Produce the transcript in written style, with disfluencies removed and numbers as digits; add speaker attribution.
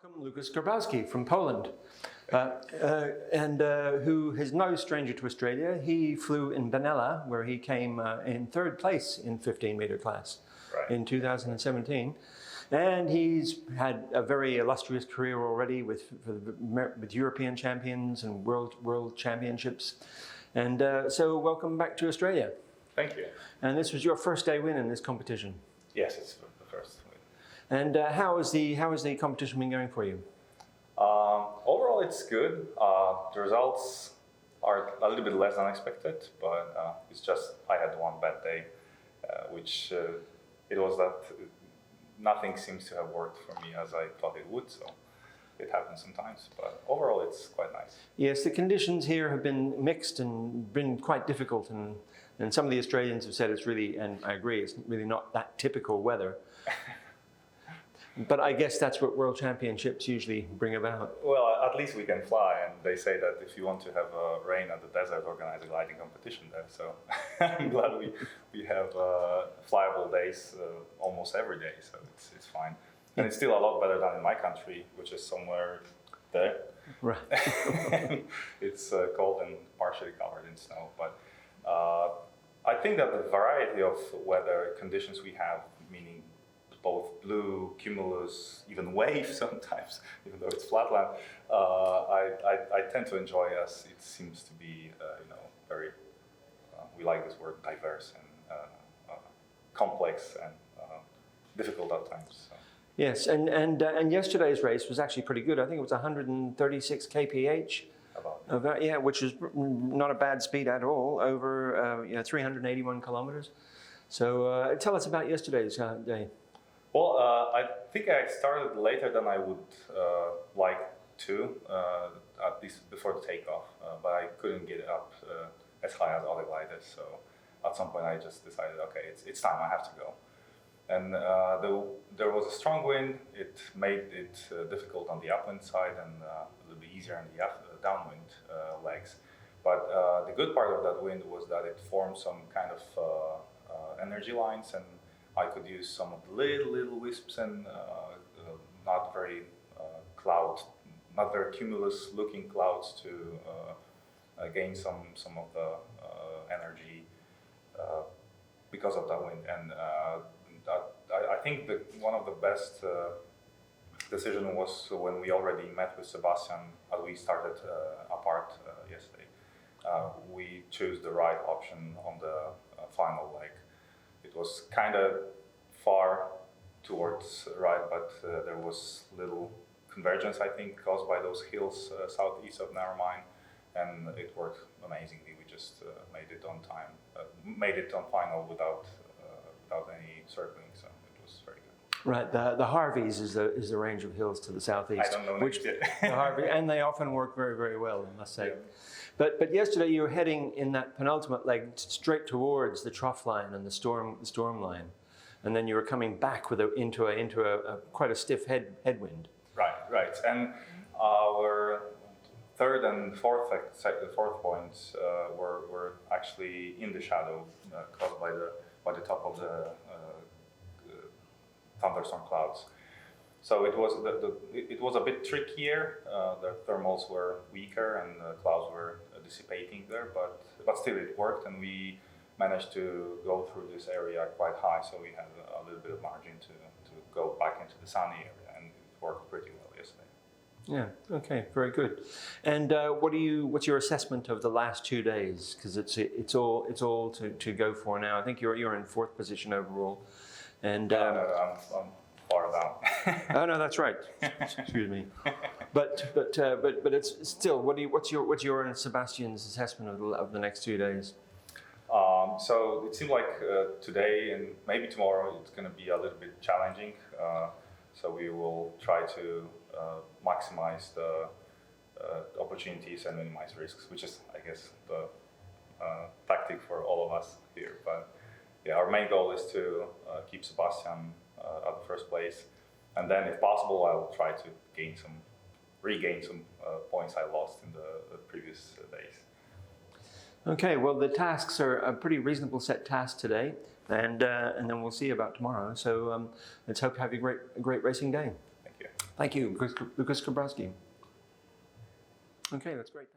Speaker 1: Welcome, Lukasz Grabowski from Poland, who is no stranger to Australia. He flew in Benalla, where he came in third place in 15-meter class in 2017. And he's had a very illustrious career already with European champions and world championships. And so welcome back to Australia.
Speaker 2: Thank you.
Speaker 1: And this was your first day win in this competition.
Speaker 2: Yes, it's the first win.
Speaker 1: And how has the competition been going for you?
Speaker 2: Overall, it's good. The results are a little bit less than expected, but it's just I had one bad day, which it was that nothing seems to have worked for me as I thought it would. So it happens sometimes, but overall, it's quite nice.
Speaker 1: Yes, the conditions here have been mixed and been quite difficult, and some of the Australians have said it's really, and I agree, it's really not that typical weather. But I guess that's what World Championships usually bring about.
Speaker 2: Well, at least we can fly, and they say that if you want to have rain at the desert, organize a gliding competition there. So I'm glad we have flyable days almost every day, so it's fine. And it's still a lot better than in my country, which is somewhere there.
Speaker 1: Right.
Speaker 2: It's cold and partially covered in snow. But I think that the variety of weather conditions we have, meaning both blue, cumulus, even wave sometimes, even though it's flatland, I tend to enjoy as it seems to be, very, we like this word, diverse and complex and difficult at times. So.
Speaker 1: Yes, and yesterday's race was actually pretty good. I think it was 136 kph.
Speaker 2: About
Speaker 1: yeah, which is not a bad speed at all, over 381 kilometers. So tell us about yesterday's day.
Speaker 2: Well, I think I started later than I would like to, at least before the takeoff, but I couldn't get up as high as other gliders. So at some point I just decided, okay, it's time, I have to go. And there was a strong wind. It made it difficult on the upwind side and a little bit easier on the downwind legs. But the good part of that wind was that it formed some kind of energy lines, and I could use some of the little wisps and not very cumulus looking clouds to gain some of the energy because of that wind. And I think that one of the best decision was when we already met with Sebastian as we started apart yesterday. We chose the right option on the final leg. It was kind of far towards right, but there was little convergence, I think, caused by those hills southeast of Narromine, and it worked amazingly. We just made it on time, made it on final without any circling, so it was very good.
Speaker 1: Right, the Harveys is the range of hills to the southeast.
Speaker 2: I don't know
Speaker 1: which the Harvey, and they often work very, very well, I must say.
Speaker 2: Yeah.
Speaker 1: But yesterday you were heading in that penultimate leg straight towards the trough line and the storm line, and then you were coming back into a quite a stiff headwind.
Speaker 2: Right, and our third and fourth points were actually in the shadow caused by the top of the thunderstorm clouds. So it was a bit trickier. The thermals were weaker and the clouds were dissipating there, but still it worked, and we managed to go through this area quite high. So we had a little bit of margin to go back into the sunny area, and it worked pretty well yesterday.
Speaker 1: Yeah. Okay. Very good. And what's your assessment of the last 2 days? Because it's all to go for now. I think you're in fourth position overall. And
Speaker 2: I'm far down.
Speaker 1: Oh no, that's right. Excuse me. But it's still. What's your and Sebastian's assessment of the next 2 days?
Speaker 2: So it seemed like today and maybe tomorrow it's going to be a little bit challenging. So we will try to maximize the opportunities and minimize risks, which is, I guess, the tactic for all of us here. But yeah, our main goal is to keep Sebastian at the first place, and then, if possible, I'll try to regain some points I lost in the previous days.
Speaker 1: Okay, well, the tasks are a pretty reasonable set task today, and then we'll see about tomorrow. So let's hope you have a great racing day.
Speaker 2: Thank you.
Speaker 1: Thank you, Lukasz Grabowski. Okay, that's great.